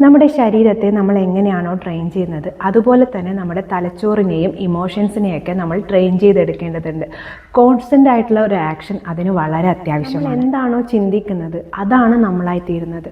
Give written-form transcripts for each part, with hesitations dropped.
നമ്മുടെ ശരീരത്തെ നമ്മൾ എങ്ങനെയാണോ ട്രെയിൻ ചെയ്യുന്നത് അതുപോലെ തന്നെ നമ്മുടെ തലച്ചോറിനെയും ഇമോഷൻസിനെയൊക്കെ നമ്മൾ ട്രെയിൻ ചെയ്തെടുക്കേണ്ടതുണ്ട്. കോൺസ്റ്റൻ്റ് ആയിട്ടുള്ള ഒരു ആക്ഷൻ അതിന് വളരെ അത്യാവശ്യമാണ്. എന്താണോ ചിന്തിക്കുന്നത് അതാണ് നമ്മളായി തീരുന്നത്.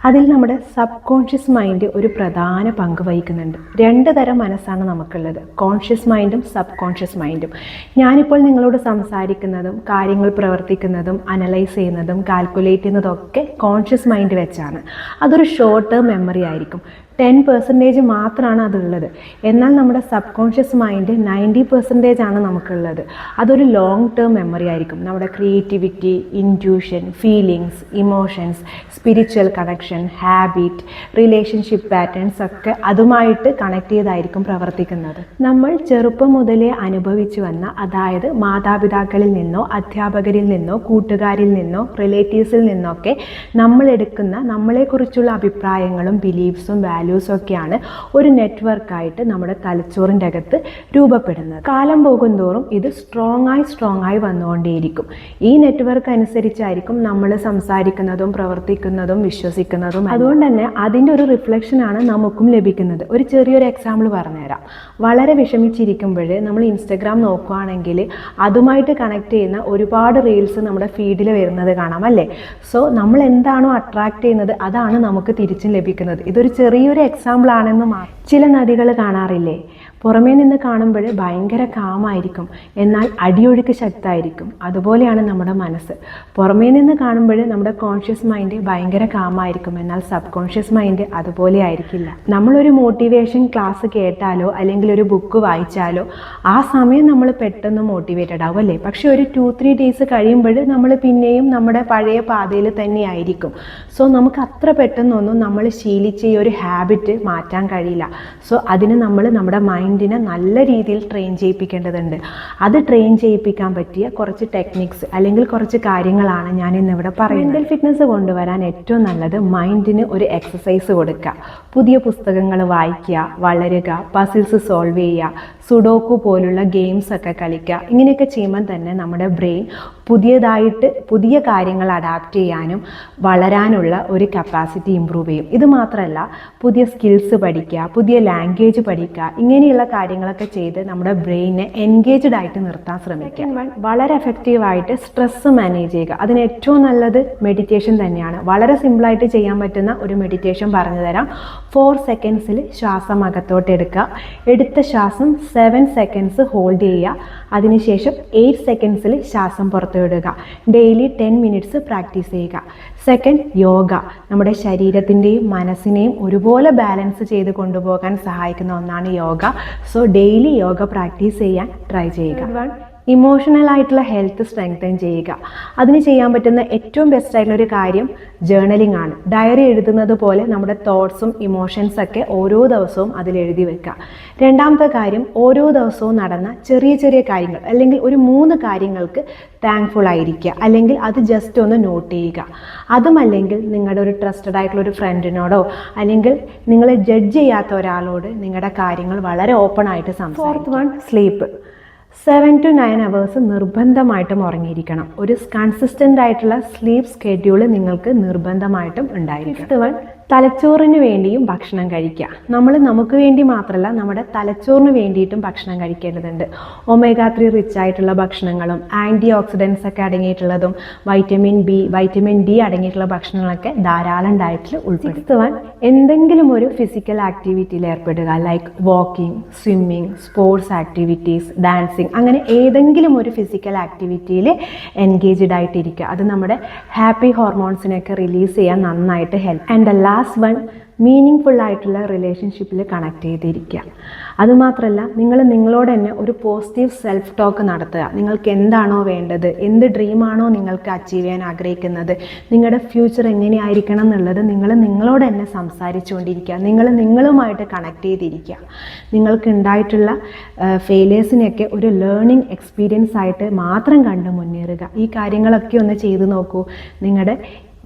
അതിൽ നമ്മുടെ സബ് കോൺഷ്യസ് മൈൻഡ് ഒരു പ്രധാന പങ്ക് വഹിക്കുന്നുണ്ട്. രണ്ട് തരം മനസ്സാണ് നമുക്കുള്ളത്, കോൺഷ്യസ് മൈൻഡും സബ് കോൺഷ്യസ് മൈൻഡും. ഞാനിപ്പോൾ നിങ്ങളോട് സംസാരിക്കുന്നതും കാര്യങ്ങൾ പ്രവർത്തിക്കുന്നതും അനലൈസ് ചെയ്യുന്നതും കാൽക്കുലേറ്റ് ചെയ്യുന്നതൊക്കെ കോൺഷ്യസ് മൈൻഡ് വെച്ചാണ്. അതൊരു ഷോർട്ട് ടേം മെമ്മറി ആയിരിക്കും. 10% മാത്രമാണ് അതുള്ളത്. എന്നാൽ നമ്മുടെ സബ് കോൺഷ്യസ് മൈൻഡ് 90% ആണ് നമുക്കുള്ളത്. അതൊരു ലോങ് ടേം മെമ്മറി ആയിരിക്കും. നമ്മുടെ creativity, intuition, feelings, emotions, spiritual connection, habit, relationship patterns ഒക്കെ അതുമായിട്ട് കണക്ട് ചെയ്തായിരിക്കും പ്രവർത്തിക്കുന്നത്. നമ്മൾ ചെറുപ്പം മുതലേ അനുഭവിച്ചു വന്ന, അതായത് മാതാപിതാക്കളിൽ നിന്നോ അധ്യാപകരിൽ നിന്നോ കൂട്ടുകാരിൽ നിന്നോ റിലേറ്റീവ്സിൽ നിന്നൊക്കെ നമ്മൾ എടുക്കുന്ന നമ്മളെക്കുറിച്ചുള്ള അഭിപ്രായങ്ങളും ബിലീഫ്സും വാല്യൂസൊക്കെയാണ് ഒരു നെറ്റ്വർക്കായിട്ട് നമ്മുടെ തലച്ചോറിൻ്റെ അകത്ത് രൂപപ്പെടുന്നത്. കാലം പോകുന്തോറും ഇത് സ്ട്രോങ് ആയി വന്നുകൊണ്ടേയിരിക്കും. ഈ നെറ്റ്വർക്ക് അനുസരിച്ചായിരിക്കും നമ്മൾ സംസാരിക്കുന്നതും പ്രവർത്തിക്കുന്നതും വിശ്വസിക്കുന്നതും. അതുകൊണ്ട് തന്നെ അതിൻ്റെ ഒരു റിഫ്ലക്ഷനാണ് നമുക്കും ലഭിക്കുന്നത്. ഒരു ചെറിയൊരു എക്സാമ്പിൾ പറഞ്ഞുതരാം. വളരെ വിഷമിച്ചിരിക്കുമ്പോൾ നമ്മൾ ഇൻസ്റ്റഗ്രാം നോക്കുകയാണെങ്കിൽ അതുമായിട്ട് കണക്ട് ചെയ്യുന്ന ഒരുപാട് റീൽസ് നമ്മുടെ ഫീഡിൽ വരുന്നത് കാണാം അല്ലേ? സോ നമ്മൾ എന്താണോ അട്രാക്ട് ചെയ്യുന്നത് അതാണ് നമുക്ക് തിരിച്ചും ലഭിക്കുന്നത്. ഇതൊരു ചെറിയൊരു എക്സാമ്പിൾ ആണെന്ന് മാത്രം. ചില നദികൾ കാണാറില്ലേ, പുറമേ നിന്ന് കാണുമ്പോൾ ഭയങ്കര കാമായിരിക്കും, എന്നാൽ അടിയൊഴുക്ക് ശക്തമായിരിക്കും. അതുപോലെയാണ് നമ്മുടെ മനസ്സ്. പുറമേ നിന്ന് കാണുമ്പോൾ നമ്മുടെ കോൺഷ്യസ് മൈൻഡ് ഭയങ്കര കാമായിരിക്കും, എന്നാൽ സബ് കോൺഷ്യസ് മൈൻഡ് അതുപോലെ ആയിരിക്കില്ല. നമ്മളൊരു മോട്ടിവേഷൻ ക്ലാസ് കേട്ടാലോ അല്ലെങ്കിൽ ഒരു ബുക്ക് വായിച്ചാലോ ആ സമയം നമ്മൾ പെട്ടെന്ന് മോട്ടിവേറ്റഡ് ആവും അല്ലേ? പക്ഷെ ഒരു 2-3 ഡേയ്സ് കഴിയുമ്പോൾ നമ്മൾ പിന്നെയും നമ്മുടെ പഴയ പാതയിൽ തന്നെ ആയിരിക്കും. സോ നമുക്ക് അത്ര പെട്ടെന്നൊന്നും നമ്മൾ ശീലിച്ച ഈ ഒരു ഹാബിറ്റ് മാറ്റാൻ കഴിയില്ല. സോ അതിന് നമ്മൾ നമ്മുടെ മൈൻഡിനെ നല്ല രീതിയിൽ ട്രെയിൻ ചെയ്യിപ്പിക്കേണ്ടതുണ്ട്. അത് ട്രെയിൻ ചെയ്യിപ്പിക്കാൻ പറ്റിയ കുറച്ച് ടെക്നിക്സ് അല്ലെങ്കിൽ കുറച്ച് കാര്യങ്ങളാണ് ഞാൻ ഇന്നിവിടെ പറയുന്നത്. മെൻ്റൽ ഫിറ്റ്നസ് കൊണ്ടുവരാൻ ഏറ്റവും നല്ലത് മൈൻഡിന് ഒരു എക്സസൈസ് കൊടുക്കുക. പുതിയ പുസ്തകങ്ങൾ വായിക്കുക, വളരുക, പസിൽസ് സോൾവ് ചെയ്യുക, സുഡോക്കു പോലുള്ള ഗെയിംസ് ഒക്കെ കളിക്കുക. ഇങ്ങനെയൊക്കെ ചെയ്യുമ്പോൾ തന്നെ നമ്മുടെ ബ്രെയിൻ പുതിയ കാര്യങ്ങൾ അഡാപ്റ്റ് ചെയ്യാനും വളരാനുള്ള ഒരു കപ്പാസിറ്റി ഇമ്പ്രൂവ് ചെയ്യും. ഇത് മാത്രമല്ല, പുതിയ സ്കിൽസ് പഠിക്കുക, പുതിയ ലാംഗ്വേജ് പഠിക്കുക, ഇങ്ങനെയുള്ള കാര്യങ്ങളൊക്കെ ചെയ്ത് നമ്മുടെ ബ്രെയിനെ എൻഗേജ്ഡ് ആയിട്ട് നിർത്താൻ ശ്രമിക്കുക. വളരെ എഫക്റ്റീവായിട്ട് സ്ട്രെസ് മാനേജ് ചെയ്യുക. അതിന് ഏറ്റവും നല്ലത് മെഡിറ്റേഷൻ തന്നെയാണ്. വളരെ സിമ്പിളായിട്ട് ചെയ്യാൻ പറ്റുന്ന ഒരു മെഡിറ്റേഷൻ പറഞ്ഞു തരാം. 4 സെക്കൻഡ്സിൽ ശ്വാസം അകത്തോട്ട് എടുക്കുക. എടുത്ത ശ്വാസം 7 സെക്കൻഡ്സ് ഹോൾഡ് ചെയ്യുക. അതിനുശേഷം 8 സെക്കൻഡ്സിൽ ശ്വാസം പുറത്തു വിടുക. ഡെയിലി 10 മിനിറ്റ്സ് പ്രാക്ടീസ് ചെയ്യുക. സെക്കൻഡ്, യോഗ. നമ്മുടെ ശരീരത്തിൻ്റെയും മനസ്സിനെയും ഒരുപോലെ ബാലൻസ് ചെയ്ത് കൊണ്ടുപോകാൻ സഹായിക്കുന്ന ഒന്നാണ് yoga. So daily yoga practice ചെയ്യാൻ ട്രൈ ചെയ്യുക. ഇമോഷണൽ ആയിട്ടുള്ള ഹെൽത്ത് സ്ട്രെങ്തൻ ചെയ്യുക. അതിന് ചെയ്യാൻ പറ്റുന്ന ഏറ്റവും ബെസ്റ്റ് ആയിട്ടുള്ളൊരു കാര്യം ജേർണലിംഗ് ആണ്. ഡയറി എഴുതുന്നത് പോലെ നമ്മുടെ തോട്ട്സും ഇമോഷൻസൊക്കെ ഓരോ ദിവസവും അതിൽ എഴുതി വെക്കുക. രണ്ടാമത്തെ കാര്യം, ഓരോ ദിവസവും നടന്ന ചെറിയ കാര്യങ്ങൾ അല്ലെങ്കിൽ ഒരു 3 കാര്യങ്ങൾക്ക് താങ്ക്ഫുൾ ആയിരിക്കുക, അല്ലെങ്കിൽ അത് ജസ്റ്റ് ഒന്ന് നോട്ട് ചെയ്യുക. അതുമല്ലെങ്കിൽ നിങ്ങളുടെ ഒരു ട്രസ്റ്റഡ് ആയിട്ടുള്ള ഒരു ഫ്രണ്ടിനോടോ അല്ലെങ്കിൽ നിങ്ങളെ ജഡ്ജ് ചെയ്യാത്ത ഒരാളോട് നിങ്ങളുടെ കാര്യങ്ങൾ വളരെ ഓപ്പൺ ആയിട്ട് സംസാരിക്കുക. Fourth one, sleep. 7 to 9 hours നിർബന്ധമായിട്ടും ഉറങ്ങിയിരിക്കണം. ഒരു കൺസിസ്റ്റൻ്റ് ആയിട്ടുള്ള സ്ലീപ്പ് സ്കെഡ്യൂൾ നിങ്ങൾക്ക് നിർബന്ധമായിട്ടും ഉണ്ടായിരിക്കും. 5th, തലച്ചോറിന് വേണ്ടിയും ഭക്ഷണം കഴിക്കുക. നമ്മൾ നമുക്ക് വേണ്ടി മാത്രമല്ല, നമ്മുടെ തലച്ചോറിന് വേണ്ടിയിട്ടും ഭക്ഷണം കഴിക്കേണ്ടതുണ്ട്. omega-3 റിച്ച് ആയിട്ടുള്ള ഭക്ഷണങ്ങളും ആൻറ്റി ഓക്സിഡൻസ് ഒക്കെ അടങ്ങിയിട്ടുള്ളതും വൈറ്റമിൻ ബി, വൈറ്റമിൻ ഡി അടങ്ങിയിട്ടുള്ള ഭക്ഷണങ്ങളൊക്കെ ധാരാളം ഡയറ്റിൽ ഉൾപ്പെടുത്തുക. 6th, എന്തെങ്കിലും ഒരു ഫിസിക്കൽ ആക്ടിവിറ്റിയിൽ ഏർപ്പെടുക. Like walking, swimming, sports activities, dancing, അങ്ങനെ ഏതെങ്കിലും ഒരു ഫിസിക്കൽ ആക്ടിവിറ്റിയിൽ എൻഗേജ്ഡ് ആയിട്ടിരിക്കുക. അത് നമ്മുടെ ഹാപ്പി ഹോർമോൺസിനെയൊക്കെ റിലീസ് ചെയ്യാൻ നന്നായിട്ട് help. And last one, meaning full ആയിട്ടുള്ള റിലേഷൻഷിപ്പിൽ കണക്ട് ചെയ്തിരിക്കുക. അതുമാത്രമല്ല, നിങ്ങൾ നിങ്ങളോട് തന്നെ ഒരു പോസിറ്റീവ് സെൽഫ് ടോക്ക് നടത്തുക. നിങ്ങൾക്ക് എന്താണോ വേണ്ടത്, എന്ത് ഡ്രീമാണോ നിങ്ങൾക്ക് അച്ചീവ് ചെയ്യാൻ ആഗ്രഹിക്കുന്നത്, നിങ്ങളുടെ ഫ്യൂച്ചർ എങ്ങനെയായിരിക്കണം എന്നുള്ളത് നിങ്ങൾ നിങ്ങളോട് തന്നെ സംസാരിച്ചുകൊണ്ടിരിക്കുക. നിങ്ങളുമായിട്ട് കണക്ട് ചെയ്തിരിക്കുക. നിങ്ങൾക്ക് ഉണ്ടായിട്ടുള്ള ഫെയിലിയേഴ്സിനെയൊക്കെ ഒരു ലേണിംഗ് എക്സ്പീരിയൻസ് ആയിട്ട് മാത്രം കണ്ട് മുന്നേറുക. ഈ കാര്യങ്ങളൊക്കെ ഒന്ന് ചെയ്തു നോക്കൂ. നിങ്ങളുടെ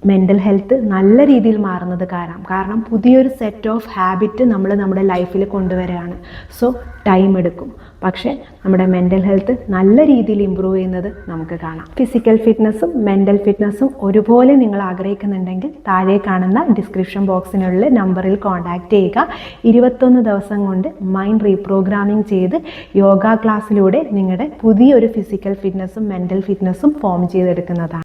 മെൻ്റൽ ഹെൽത്ത് നല്ല രീതിയിൽ മാറുന്നത് കാരണം പുതിയൊരു സെറ്റ് ഓഫ് ഹാബിറ്റ് നമ്മൾ നമ്മുടെ ലൈഫിൽ കൊണ്ടുവരികയാണ്. സോ ടൈം എടുക്കും, പക്ഷേ നമ്മുടെ മെൻ്റൽ ഹെൽത്ത് നല്ല രീതിയിൽ ഇമ്പ്രൂവ് ചെയ്യുന്നത് നമുക്ക് കാണാം. ഫിസിക്കൽ ഫിറ്റ്നസ്സും മെൻ്റൽ ഫിറ്റ്നസ്സും ഒരുപോലെ നിങ്ങൾ ആഗ്രഹിക്കുന്നുണ്ടെങ്കിൽ താഴെ കാണുന്ന ഡിസ്ക്രിപ്ഷൻ ബോക്സിനുള്ള നമ്പറിൽ കോൺടാക്റ്റ് ചെയ്യുക. 21 ദിവസം കൊണ്ട് മൈൻഡ് റീപ്രോഗ്രാമിംഗ് ചെയ്ത് യോഗ ക്ലാസ്സിലൂടെ നിങ്ങളുടെ പുതിയൊരു ഫിസിക്കൽ ഫിറ്റ്നസ്സും മെൻ്റൽ ഫിറ്റ്നസ്സും ഫോം ചെയ്തെടുക്കുന്നതാണ്.